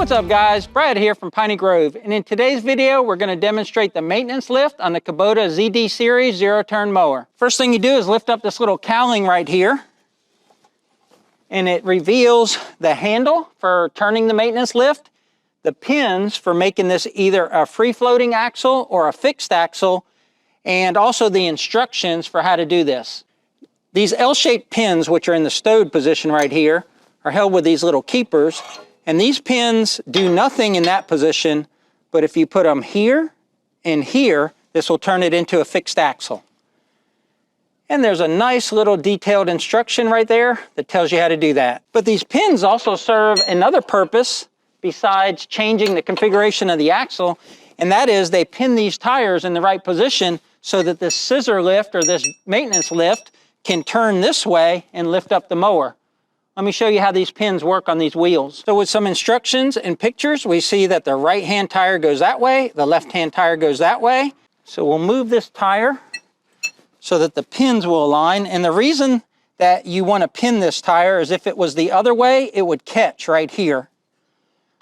What's up guys, Brad here from Piney Grove, and in today's video we're going to demonstrate the maintenance lift on the Kubota ZD series zero-turn mower. First thing you do is lift up this little cowling right here, and it reveals the handle for turning the maintenance lift, the pins for making this either a free-floating axle or a fixed axle, and also the instructions for how to do this. These L-shaped pins, which are in the stowed position right here, are held with these little keepers. And these pins do nothing in that position, but if you put them here and here, this will turn it into a fixed axle. And there's a nice little detailed instruction right there that tells you how to do that. But these pins also serve another purpose besides changing the configuration of the axle, and that is they pin these tires in the right position so that this scissor lift or this maintenance lift can turn this way and lift up the mower. Let me show you how these pins work on these wheels. So with some instructions and pictures, we see that the right-hand tire goes that way, the left-hand tire goes that way. So we'll move this tire so that the pins will align. And the reason that you want to pin this tire is if it was the other way, it would catch right here.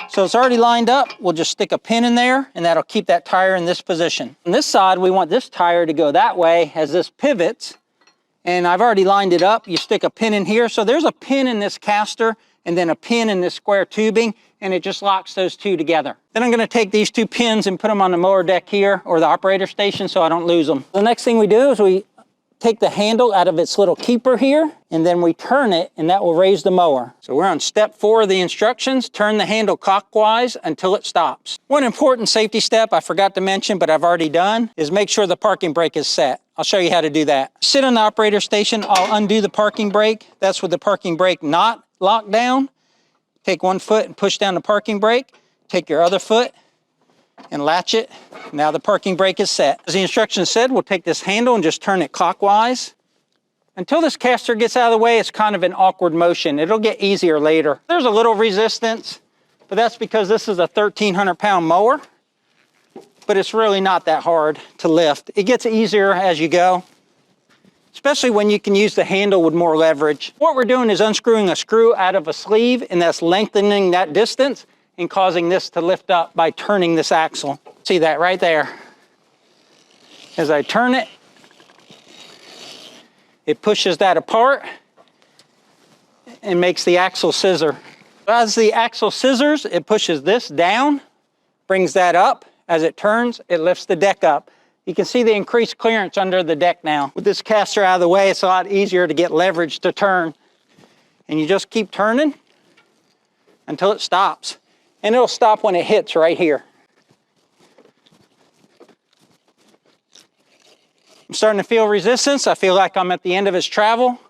So it's already lined up. We'll just stick a pin in there and that'll keep that tire in this position. On this side, we want this tire to go that way as this pivots. And I've already lined it up. You stick a pin in here. So there's a pin in this caster and then a pin in this square tubing, and it just locks those two together. Then I'm going to take these two pins and put them on the mower deck here or the operator station so I don't lose them. The next thing we do is we take the handle out of its little keeper here, and then we turn it, and that will raise the mower. So we're on step 4 of the instructions. Turn the handle clockwise until it stops. One important safety step I forgot to mention, but I've already done, is make sure the parking brake is set. I'll show you how to do that. Sit on the operator station. I'll undo the parking brake. That's with the parking brake not locked down. Take one foot and push down the parking brake. Take your other foot and latch it. Now the parking brake is set. As the instructions said, we'll take this handle and just turn it clockwise. Until this caster gets out of the way, it's kind of an awkward motion. It'll get easier later. There's a little resistance, but that's because this is a 1,300-pound mower, but it's really not that hard to lift. It gets easier as you go, especially when you can use the handle with more leverage. What we're doing is unscrewing a screw out of a sleeve, and that's lengthening that distance and causing this to lift up by turning this axle. See that right there? As I turn it, it pushes that apart and makes the axle scissor. As the axle scissors, it pushes this down, brings that up. As it turns, it lifts the deck up. You can see the increased clearance under the deck now. With this caster out of the way, it's a lot easier to get leverage to turn. And you just keep turning until it stops. And it'll stop when it hits right here. I'm starting to feel resistance. I feel like I'm at the end of its travel.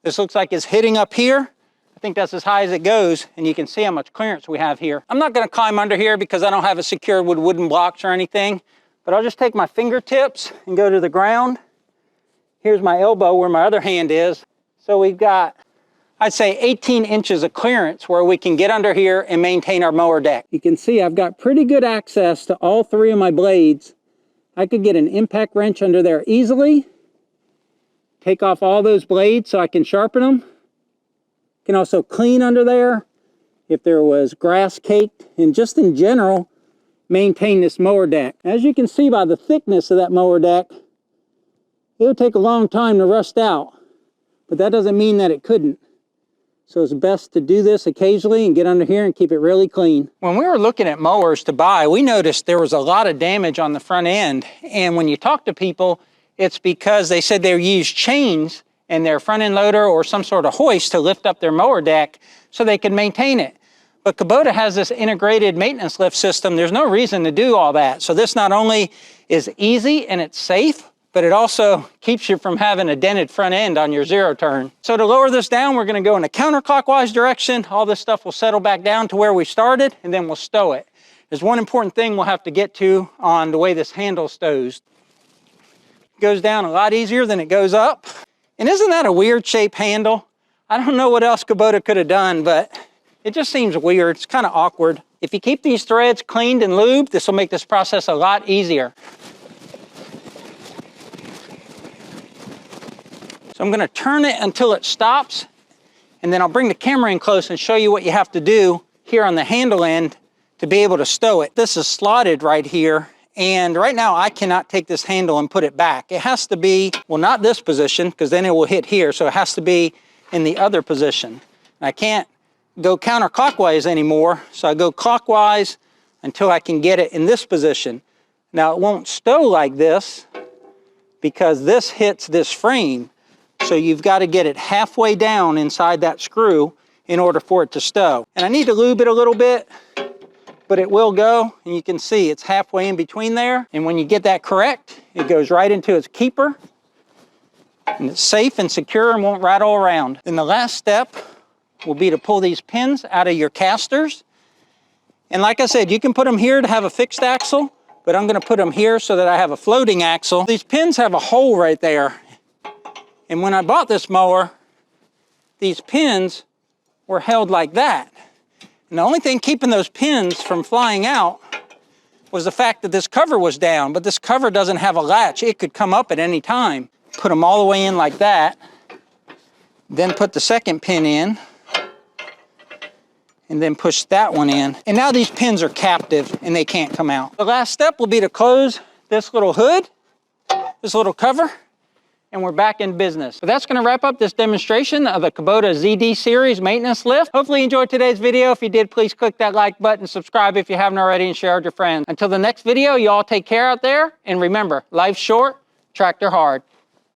This looks like it's hitting up here. I think that's as high as it goes, and you can see how much clearance we have here. I'm not going to climb under here because I don't have it secured with wooden blocks or anything, but I'll just take my fingertips and go to the ground. Here's my elbow where my other hand is. So we've got, I'd say 18 inches of clearance where we can get under here and maintain our mower deck. You can see I've got pretty good access to all 3 of my blades. I could get an impact wrench under there easily, take off all those blades so I can sharpen them. Can also clean under there if there was grass caked, and just in general, maintain this mower deck. As you can see by the thickness of that mower deck, it'll take a long time to rust out, but that doesn't mean that it couldn't. So it's best to do this occasionally and get under here and keep it really clean. When we were looking at mowers to buy, we noticed there was a lot of damage on the front end. And when you talk to people, it's because they said they use chains in their front end loader or some sort of hoist to lift up their mower deck so they can maintain it. But Kubota has this integrated maintenance lift system. There's no reason to do all that. So this not only is easy and it's safe, but it also keeps you from having a dented front end on your zero turn. So to lower this down, we're going to go in a counterclockwise direction. All this stuff will settle back down to where we started, and then we'll stow it. There's one important thing we'll have to get to on the way this handle stows. It goes down a lot easier than it goes up. And isn't that a weird shaped handle? I don't know what else Kubota could have done, but it just seems weird. It's kind of awkward. If you keep these threads cleaned and lubed, this will make this process a lot easier. So I'm going to turn it until it stops, and then I'll bring the camera in close and show you what you have to do here on the handle end to be able to stow it. This is slotted right here, and right now I cannot take this handle and put it back. It has to be, well, not this position, because then it will hit here, so it has to be in the other position. I can't go counterclockwise anymore, so I go clockwise until I can get it in this position. Now it won't stow like this because this hits this frame, so you've got to get it halfway down inside that screw in order for it to stow. And I need to lube it a little bit, but it will go, and you can see it's halfway in between there. And when you get that correct, it goes right into its keeper, and it's safe and secure and won't rattle around. Then the last step will be to pull these pins out of your casters. And like I said, you can put them here to have a fixed axle, but I'm gonna put them here so that I have a floating axle. These pins have a hole right there. And when I bought this mower, these pins were held like that. And the only thing keeping those pins from flying out was the fact that this cover was down, but this cover doesn't have a latch. It could come up at any time. Put them all the way in like that, then put the second pin in, and then push that one in. And now these pins are captive and they can't come out. The last step will be to close this little hood, this little cover, and we're back in business. So that's gonna wrap up this demonstration of the Kubota ZD series maintenance lift. Hopefully you enjoyed today's video. If you did, please click that like button, subscribe if you haven't already, and share with your friends. Until the next video, you all take care out there, and remember, life's short, tractor hard.